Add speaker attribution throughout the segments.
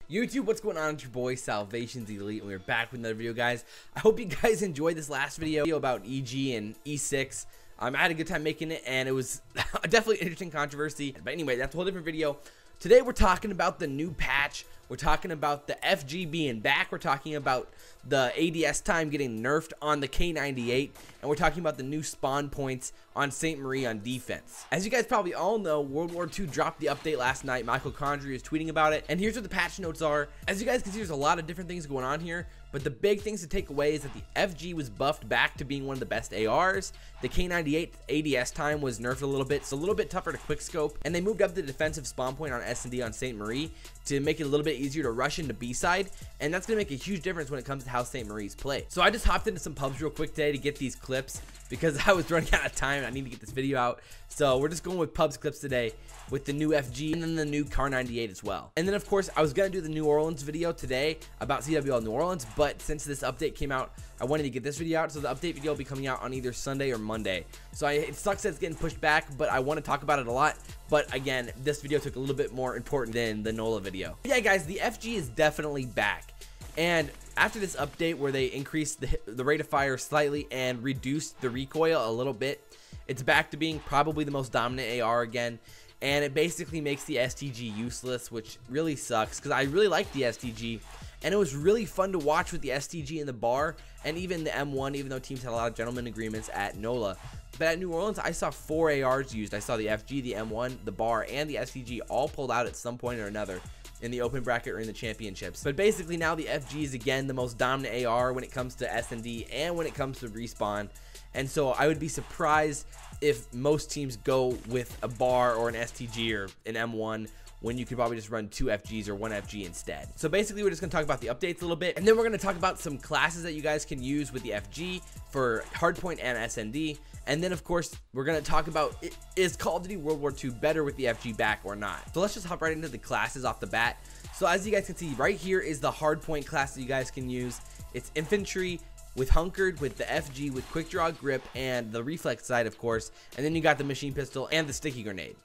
Speaker 1: YouTube, what's going on? It's your boy SalvationsElite, and we're back with another video, guys. I hope you guys enjoyed this last video about EG and E6. I had a good time making it, and it was definitely an interesting controversy. But anyway, that's a whole different video. Today we're talking about the new patch. We're talking about the FG being back. We're talking about the ADS time getting nerfed on the K98, and we're talking about the new spawn points on Sainte Marie on defense. As you guys probably all know, World War II dropped the update last night. Michael Condrey is tweeting about it, and here's what the patch notes are. As you guys can see, there's a lot of different things going on here, but the big things to take away is that the FG was buffed back to being one of the best ARs. The K98 ADS time was nerfed a little bit. It's a little bit tougher to quickscope, and they moved up the defensive spawn point on S&D on Sainte Marie to make it a little bit easier to rush into B side, and that's going to make a huge difference when it comes to how Sainte Marie's played. So I just hopped into some pubs real quick today to get these clips because I was running out of time and I need to get this video out. So we're just going with pubs clips today with the new FG and then the new Kar98 as well. And then of course I was going to do the New Orleans video today about CWL New Orleans, but since this update came out, I wanted to get this video out, so the update video will be coming out on either Sunday or Monday. So it sucks that it's getting pushed back, but I want to talk about it a lot. But again, this video took a little bit more important than the NOLA video. But yeah, guys, the FG is definitely back. And after this update where they increased the rate of fire slightly and reduced the recoil a little bit, it's back to being probably the most dominant AR again. And it basically makes the STG useless, which really sucks because I really like the STG. And it was really fun to watch with the STG in the bar and even the M1, even though teams had a lot of gentleman agreements at NOLA. But at New Orleans, I saw 4 ARs used. I saw the FG, the M1, the bar, and the STG all pulled out at some point or another in the open bracket or in the championships. But basically now the FG is again the most dominant AR when it comes to S&D and when it comes to respawn. And so I would be surprised if most teams go with a bar or an STG or an M1 when you could probably just run 2 FGs or 1 FG instead. So basically we're just going to talk about the updates a little bit, and then we're going to talk about some classes that you guys can use with the FG for hardpoint and SND. And then of course we're going to talk about, is Call of Duty World War II better with the FG back or not? So let's just hop right into the classes off the bat. So as you guys can see, right here is the hardpoint class that you guys can use. It's infantry with hunkered, with the FG, with quick draw grip, and the reflex side of course, and then you got the machine pistol and the sticky grenade.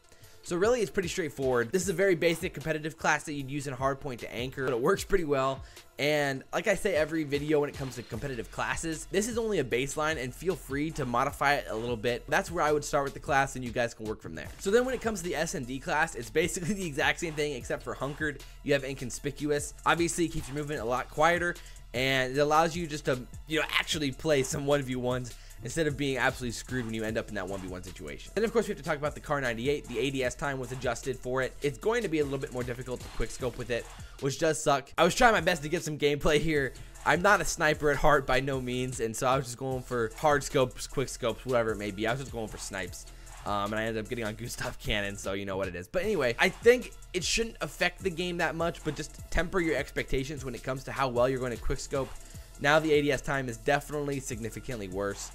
Speaker 1: So really it's pretty straightforward. This is a very basic competitive class that you'd use in hardpoint to anchor, but it works pretty well. And like I say every video when it comes to competitive classes, this is only a baseline and feel free to modify it a little bit. That's where I would start with the class and you guys can work from there. So then when it comes to the S&D class, it's basically the exact same thing except for hunkered. You have inconspicuous. Obviously it keeps your movement a lot quieter and it allows you just to, actually play some 1v1s instead of being absolutely screwed when you end up in that 1v1 situation. And of course we have to talk about the Kar98. The ADS time was adjusted for it. It's going to be a little bit more difficult to quickscope with it, which does suck. I was trying my best to get some gameplay here. I'm not a sniper at heart by no means, and so I was just going for hard scopes, quick scopes, whatever it may be. I was just going for snipes. And I ended up getting on Gustav Cannon, so you know what it is. But anyway, I think it shouldn't affect the game that much, but just temper your expectations when it comes to how well you're going to quickscope. Now the ADS time is definitely significantly worse,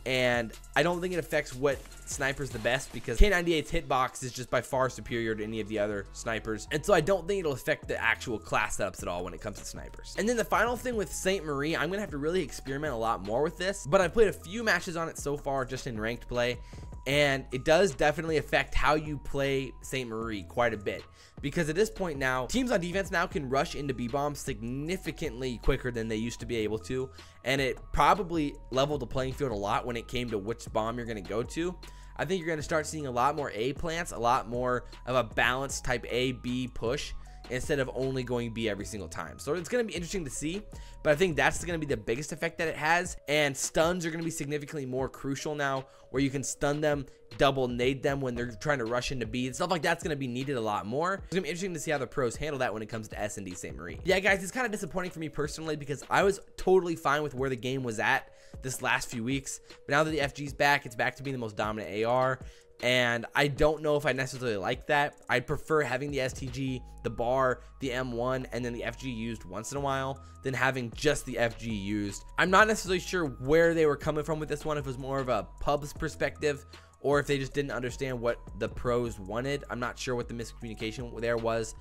Speaker 1: and I don't think it affects what sniper's the best because K98's hitbox is just by far superior to any of the other snipers, and so I don't think it'll affect the actual class setups at all when it comes to snipers. And then the final thing with Sainte Marie, I'm gonna have to really experiment a lot more with this, but I've played a few matches on it so far just in ranked play, and it does definitely affect how you play Sainte Marie quite a bit, because at this point now teams on defense now can rush into B-bombs significantly quicker than they used to be able to, and it probably leveled the playing field a lot when it came to which bomb you're going to go to. I think you're going to start seeing a lot more A plants, a lot more of a balanced type A B push instead of only going B every single time. So it's going to be interesting to see, but I think that's going to be the biggest effect that it has. And stuns are going to be significantly more crucial now, where you can stun them, double nade them when they're trying to rush into B. Stuff like that's going to be needed a lot more. It's going to be interesting to see how the pros handle that when it comes to S&D Sainte Marie. Yeah, guys, it's kind of disappointing for me personally because I was totally fine with where the game was at this last few weeks, but now that the FG's back, it's back to being the most dominant AR. And I don't know if I necessarily like that. I'd prefer having the STG, the bar, the M1, and then the FG used once in a while than having just the FG used. I'm not necessarily sure where they were coming from with this one, if it was more of a pub's perspective or if they just didn't understand what the pros wanted. I'm not sure what the miscommunication there was,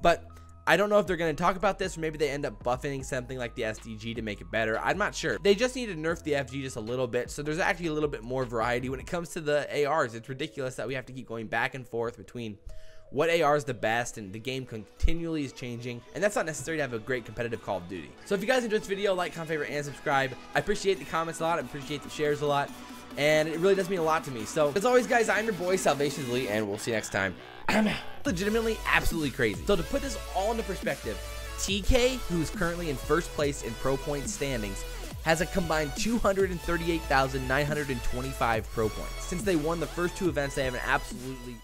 Speaker 1: but I don't know if they're going to talk about this, or maybe they end up buffing something like the SDG to make it better. I'm not sure. They just need to nerf the FG just a little bit, so there's actually a little bit more variety when it comes to the ARs. It's ridiculous that we have to keep going back and forth between what AR is the best, and the game continually is changing, and that's not necessary to have a great competitive Call of Duty. So if you guys enjoyed this video, like, comment, favorite, and subscribe. I appreciate the comments a lot. I appreciate the shares a lot, and it really does mean a lot to me. So as always, guys, I'm your boy SalvationsElite, and we'll see you next time. Legitimately absolutely crazy. So to put this all into perspective, TK, who's currently in first place in pro point standings, has a combined 238,925 pro points. Since they won the first 2 events, they have an absolutely